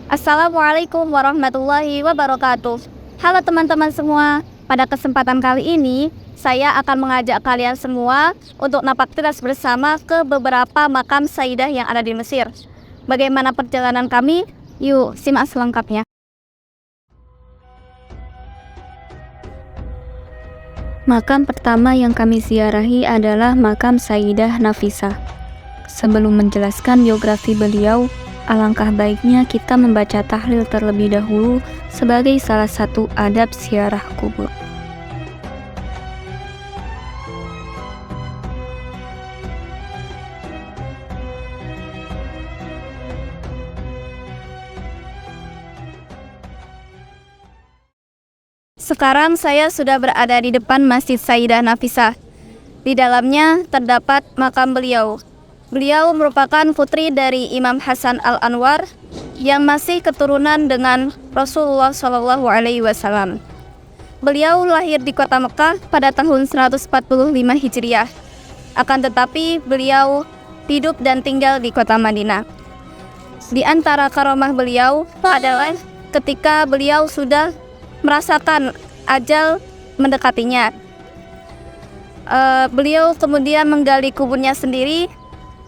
Assalamualaikum warahmatullahi wabarakatuh. Halo teman-teman semua, pada kesempatan kali ini saya akan mengajak kalian semua untuk napak tilas bersama ke beberapa makam Sayyidah yang ada di Mesir. Bagaimana perjalanan kami? Yuk simak selengkapnya. Makam pertama yang kami ziarahi adalah makam Sayyidah Nafisah. Sebelum menjelaskan biografi beliau, alangkah baiknya kita membaca tahlil terlebih dahulu sebagai salah satu adab ziarah kubur. Sekarang saya sudah berada di depan Masjid Sayyidah Nafisah. Di dalamnya terdapat makam beliau. Beliau merupakan putri dari Imam Hasan Al-Anwar yang masih keturunan dengan Rasulullah SAW. Beliau lahir di kota Mekah pada tahun 145 Hijriah. Akan tetapi beliau hidup dan tinggal di kota Madinah. Di antara karomah beliau adalah ketika beliau sudah merasakan ajal mendekatinya. Beliau kemudian menggali kuburnya sendiri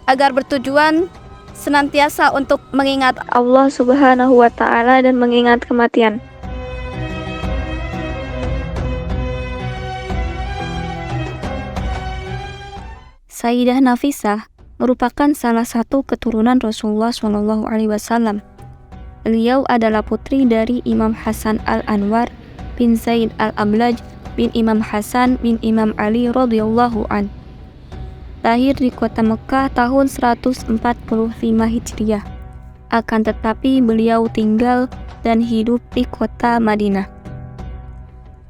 agar bertujuan senantiasa untuk mengingat Allah Subhanahu wa Ta'ala dan mengingat kematian. Sayyidah Nafisah merupakan salah satu keturunan Rasulullah SAW. Beliau adalah putri dari Imam Hasan Al-Anwar bin Zaid Al-Ablaj bin Imam Hasan bin Imam Ali radhiyallahu an. Lahir di kota Mekah tahun 145 Hijriah. Akan tetapi beliau tinggal dan hidup di kota Madinah.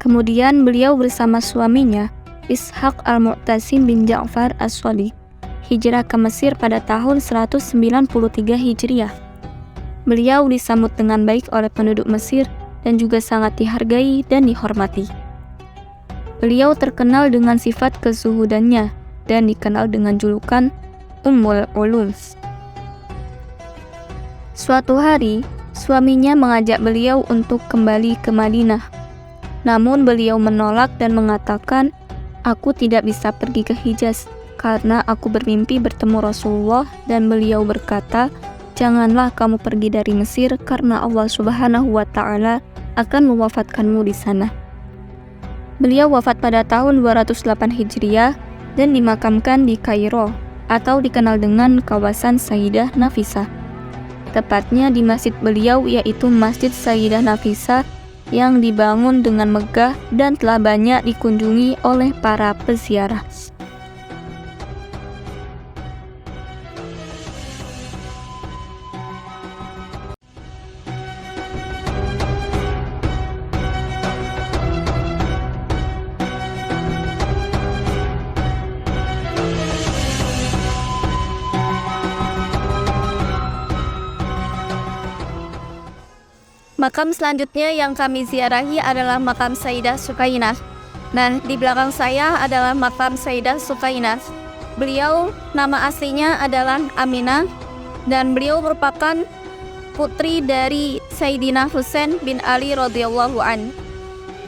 Kemudian beliau bersama suaminya Ishaq Al-Mu'tasim bin Ja'far As-Shadiq hijrah ke Mesir pada tahun 193 Hijriah. Beliau disambut dengan baik oleh penduduk Mesir dan juga sangat dihargai dan dihormati. Beliau terkenal dengan sifat kezuhudannya dan dikenal dengan julukan Ummul Ulum. Suatu hari, suaminya mengajak beliau untuk kembali ke Madinah. Namun beliau menolak dan mengatakan, "Aku tidak bisa pergi ke Hijaz karena aku bermimpi bertemu Rasulullah dan beliau berkata, janganlah kamu pergi dari Mesir karena Allah Subhanahu wa Ta'ala akan mewafatkanmu di sana." Beliau wafat pada tahun 208 Hijriah dan dimakamkan di Kairo atau dikenal dengan kawasan Sayyidah Nafisah. Tepatnya di masjid beliau yaitu Masjid Sayyidah Nafisah yang dibangun dengan megah dan telah banyak dikunjungi oleh para peziarah. Makam selanjutnya yang kami ziarahi adalah makam Sayyidah Sukainah. Nah, di belakang saya adalah makam Sayyidah Sukainah. Beliau nama aslinya adalah Aminah dan beliau merupakan putri dari Sayyidina Husain bin Ali radhiyallahu an.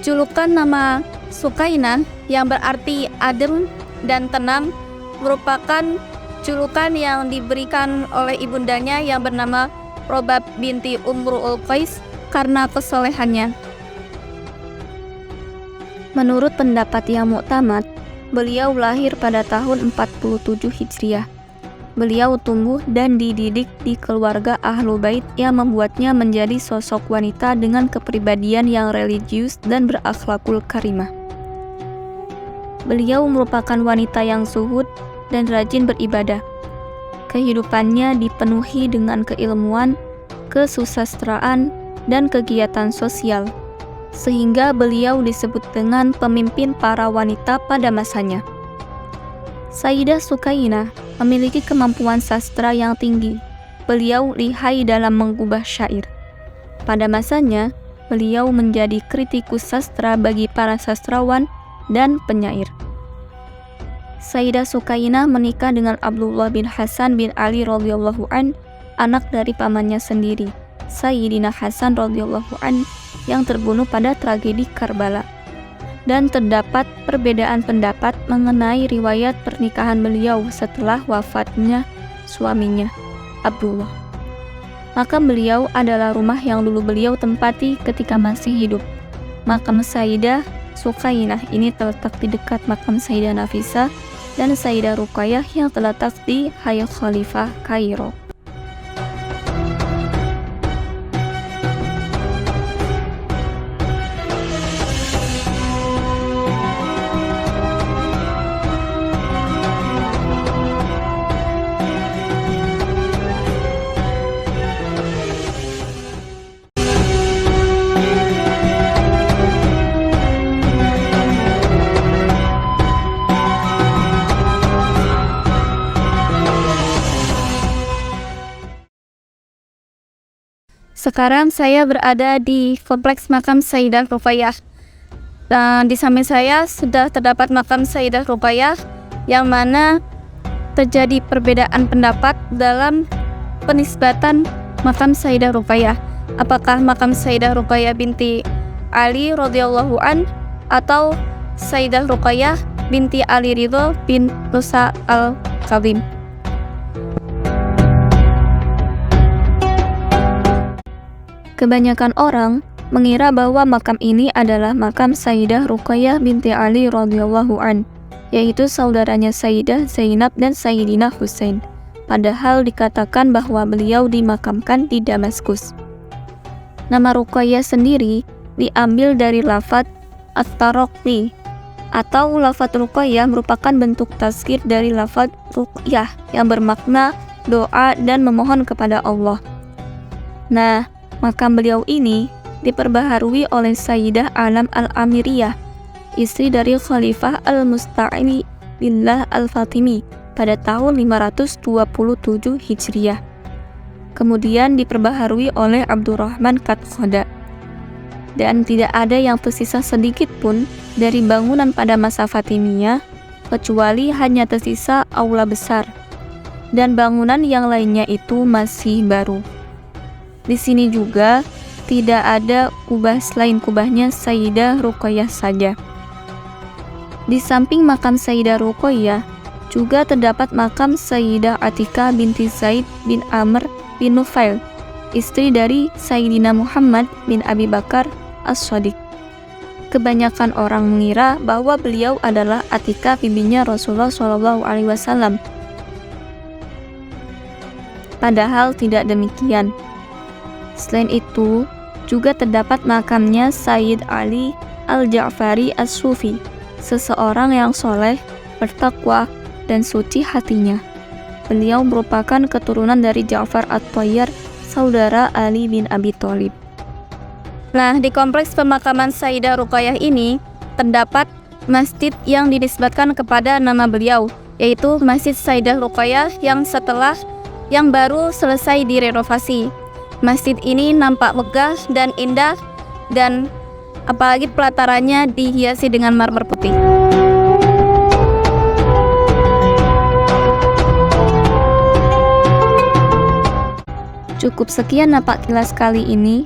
Julukan nama Sukainah yang berarti adem dan tenang merupakan julukan yang diberikan oleh ibundanya yang bernama Robab binti Umru'ul Qais karena kesolehannya. Menurut pendapat yang muktamad, beliau lahir pada tahun 47 Hijriah. Beliau tumbuh dan dididik di keluarga Ahlul Bait yang membuatnya menjadi sosok wanita dengan kepribadian yang religius dan berakhlakul karimah. Beliau merupakan wanita yang zuhud dan rajin beribadah. Kehidupannya dipenuhi dengan keilmuan, kesusastraan, dan kegiatan sosial, sehingga beliau disebut dengan pemimpin para wanita pada masanya. Sayyidah Sukainah memiliki kemampuan sastra yang tinggi. Beliau lihai dalam mengubah syair. Pada masanya, beliau menjadi kritikus sastra bagi para sastrawan dan penyair. Sayyidah Sukainah menikah dengan Abdullah bin Hasan bin Ali radhiyallahu an, anak dari pamannya sendiri. Sayyidina Hasan radhiyallahu an yang terbunuh pada tragedi Karbala. Dan terdapat perbedaan pendapat mengenai riwayat pernikahan beliau setelah wafatnya suaminya, Abdullah. Makam beliau adalah rumah yang dulu beliau tempati ketika masih hidup. Makam Sayyidah Sukainah ini terletak di dekat makam Sayyidah Nafisah dan Sayyidah Ruqayyah yang terletak di Hagia Khalifah, Kairo. Sekarang saya berada di kompleks makam Sayyidah Ruqayyah. Dan di samping saya sudah terdapat makam Sayyidah Ruqayyah yang mana terjadi perbedaan pendapat dalam penisbatan makam Sayyidah Ruqayyah. Apakah makam Sayyidah Ruqayyah binti Ali radhiyallahu an atau Sayyidah Ruqayyah binti Ali Ridho bin Musa al-Kazim. Kebanyakan orang mengira bahwa makam ini adalah makam Sayyidah Ruqayyah binti Ali radhiyallahu an, yaitu saudaranya Sayyidah Zainab dan Sayyidina Husain. Padahal dikatakan bahwa beliau dimakamkan di Damaskus. Nama Ruqayyah sendiri diambil dari lafadz at-taraqi atau lafadz Ruqayyah merupakan bentuk tazkir dari lafadz ruqyah yang bermakna doa dan memohon kepada Allah. Nah, makam beliau ini diperbaharui oleh Sayyidah Alam al-Amiriyah, istri dari Khalifah al-Musta'ini billah al-Fatimi pada tahun 527 Hijriah. Kemudian diperbaharui oleh Abdurrahman Katkhoda. Dan tidak ada yang tersisa sedikit pun dari bangunan pada masa Fatimiyah, kecuali hanya tersisa aula besar. Dan bangunan yang lainnya itu masih baru. Di sini juga tidak ada kubah selain kubahnya Sayyidah Ruqayyah saja. Di samping makam Sayyidah Ruqayyah juga terdapat makam Sayyidah Atikah binti Zaid bin Amr bin Nufail, istri dari Sayyidina Muhammad bin Abi Bakar As-Shadiq. Kebanyakan orang mengira bahwa beliau adalah Atikah bibinya Rasulullah SAW. Padahal tidak demikian. Selain itu, juga terdapat makamnya Sayyid Ali Al-Ja'fari As-Sufi, seseorang yang soleh, bertakwa, dan suci hatinya. Beliau merupakan keturunan dari Ja'far At-Thayyar, saudara Ali bin Abi Thalib. Nah, di kompleks pemakaman Sayyidah Ruqayyah ini terdapat masjid yang dinisbatkan kepada nama beliau, yaitu Masjid Sayyidah Ruqayyah yang baru selesai direnovasi. Masjid ini nampak megah dan indah, dan apalagi pelatarannya dihiasi dengan marmer putih. Cukup sekian napak kilas kali ini.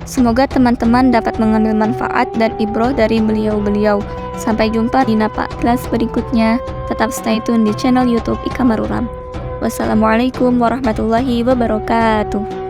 Semoga teman-teman dapat mengambil manfaat dan ibroh dari beliau-beliau. Sampai jumpa di napak kilas berikutnya. Tetap stay tune di channel YouTube Ika Maruram. Wassalamualaikum warahmatullahi wabarakatuh.